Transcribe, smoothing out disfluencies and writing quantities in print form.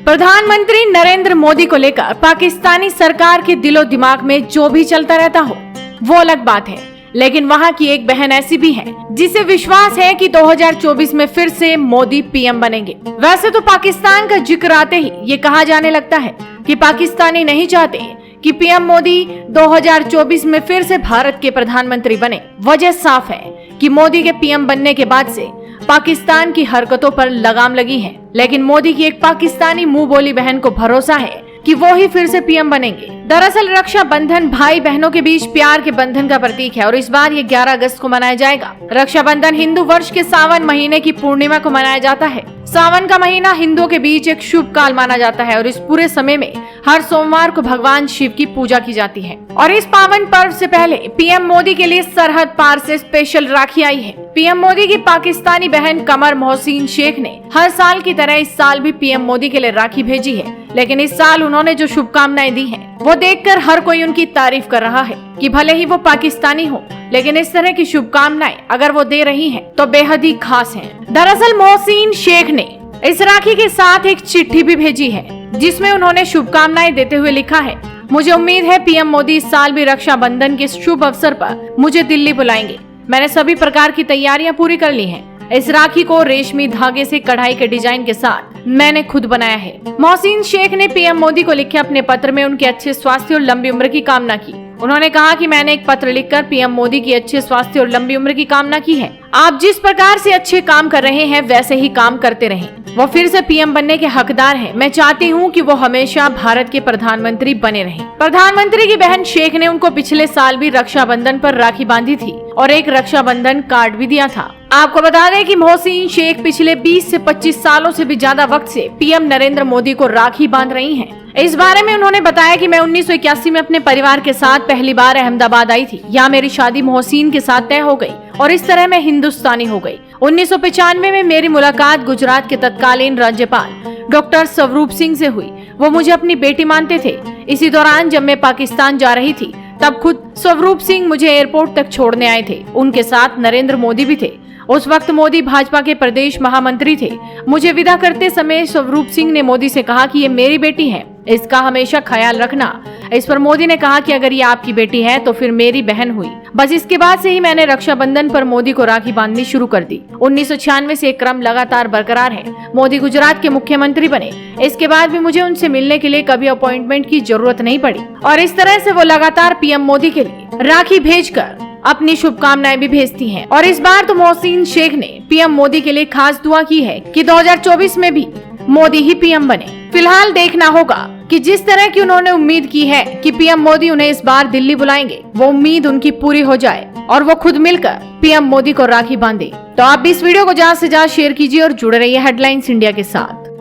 प्रधानमंत्री नरेंद्र मोदी को लेकर पाकिस्तानी सरकार के दिलो दिमाग में जो भी चलता रहता हो वो अलग बात है, लेकिन वहाँ की एक बहन ऐसी भी है जिसे विश्वास है कि 2024 में फिर से मोदी पीएम बनेंगे। वैसे तो पाकिस्तान का जिक्र आते ही ये कहा जाने लगता है कि पाकिस्तानी नहीं चाहते कि पीएम मोदी 2024 में फिर से भारत के प्रधानमंत्री बने। वजह साफ है कि मोदी के पीएम बनने के बाद से पाकिस्तान की हरकतों पर लगाम लगी है, लेकिन मोदी की एक पाकिस्तानी मुंह बोली बहन को भरोसा है कि वो ही फिर से पीएम बनेंगे। दरअसल रक्षा बंधन भाई बहनों के बीच प्यार के बंधन का प्रतीक है और इस बार ये 11 अगस्त को मनाया जाएगा। रक्षा बंधन हिंदू वर्ष के सावन महीने की पूर्णिमा को मनाया जाता है। सावन का महीना हिंदुओं के बीच एक शुभ काल माना जाता है और इस पूरे समय में हर सोमवार को भगवान शिव की पूजा की जाती है। और इस पावन पर्व से पहले पीएम मोदी के लिए सरहद पार से स्पेशल राखी आई है। पीएम मोदी की पाकिस्तानी बहन कमर मोहसिन शेख ने हर साल की तरह इस साल भी पीएम मोदी के लिए राखी भेजी है, लेकिन इस साल उन्होंने जो शुभकामनाएं दी हैं, वो देखकर हर कोई उनकी तारीफ कर रहा है कि भले ही वो पाकिस्तानी हो, लेकिन इस तरह की शुभकामनाएं अगर वो दे रही हैं, तो बेहद ही खास हैं। दरअसल मोहसिन शेख ने इस राखी के साथ एक चिट्ठी भी भेजी है जिसमें उन्होंने शुभकामनाएं देते हुए लिखा है, मुझे उम्मीद है पीएम मोदी इस साल भी रक्षा बंधन के शुभ अवसर पर मुझे दिल्ली बुलाएंगे। मैंने सभी प्रकार की तैयारियां पूरी कर ली हैं। इस राखी को रेशमी धागे से कढ़ाई के डिजाइन के साथ मैंने खुद बनाया है। मोहसिन शेख ने पीएम मोदी को लिखे अपने पत्र में उनके अच्छे स्वास्थ्य और लंबी उम्र की कामना की। उन्होंने कहा कि मैंने एक पत्र लिखकर पीएम मोदी की अच्छे स्वास्थ्य और लंबी उम्र की कामना की है। आप जिस प्रकार से अच्छे काम कर रहे हैं वैसे ही काम करते रहें। वो फिर से पीएम बनने के हकदार हैं। मैं चाहती हूं कि वो हमेशा भारत के प्रधानमंत्री बने रहें। प्रधानमंत्री की बहन शेख ने उनको पिछले साल भी रक्षाबंधन पर राखी बांधी थी और एक रक्षाबंधन कार्ड भी दिया था। आपको बता दें कि मोहसिन शेख पिछले 20 से 25 सालों से भी ज्यादा वक्त से पीएम नरेंद्र मोदी को राखी बांध रही हैं। इस बारे में उन्होंने बताया कि मैं 1981 में अपने परिवार के साथ पहली बार अहमदाबाद आई थी। यहाँ मेरी शादी मोहसिन के साथ तय हो गई और इस तरह मैं हिंदुस्तानी हो गई। 1995 में मेरी मुलाकात गुजरात के तत्कालीन राज्यपाल डॉक्टर स्वरूप सिंह से हुई। वो मुझे अपनी बेटी मानते थे। इसी दौरान जब मैं पाकिस्तान जा रही थी तब खुद स्वरूप सिंह मुझे एयरपोर्ट तक छोड़ने आए थे। उनके साथ नरेंद्र मोदी भी थे। उस वक्त मोदी भाजपा के प्रदेश महामंत्री थे। मुझे विदा करते समय स्वरूप सिंह ने मोदी से कहा कि ये मेरी बेटी है, इसका हमेशा ख्याल रखना। इस पर मोदी ने कहा कि अगर ये आपकी बेटी है तो फिर मेरी बहन हुई। बस इसके बाद से ही मैंने रक्षाबंधन पर मोदी को राखी बांधनी शुरू कर दी। 1996 से एक क्रम लगातार बरकरार है। मोदी गुजरात के मुख्यमंत्री बने। इसके बाद भी मुझे उनसे मिलने के लिए कभी अपॉइंटमेंट की जरूरत नहीं पड़ी और इस तरह से वो लगातार पीएम मोदी के लिए राखी भेजकर अपनी शुभकामनाएं भी भेजती हैं। और इस बार तो मोहसिन शेख ने पीएम मोदी के लिए खास दुआ की है कि 2024 में भी मोदी ही पीएम बने। फिलहाल देखना होगा कि जिस तरह की उन्होंने उम्मीद की है कि पीएम मोदी उन्हें इस बार दिल्ली बुलाएंगे, वो उम्मीद उनकी पूरी हो जाए और वो खुद मिलकर पीएम मोदी को राखी बांधे। तो आप भी इस वीडियो को ज्यादा से ज्यादा शेयर कीजिए और जुड़े रहिए हेडलाइंस इंडिया के साथ।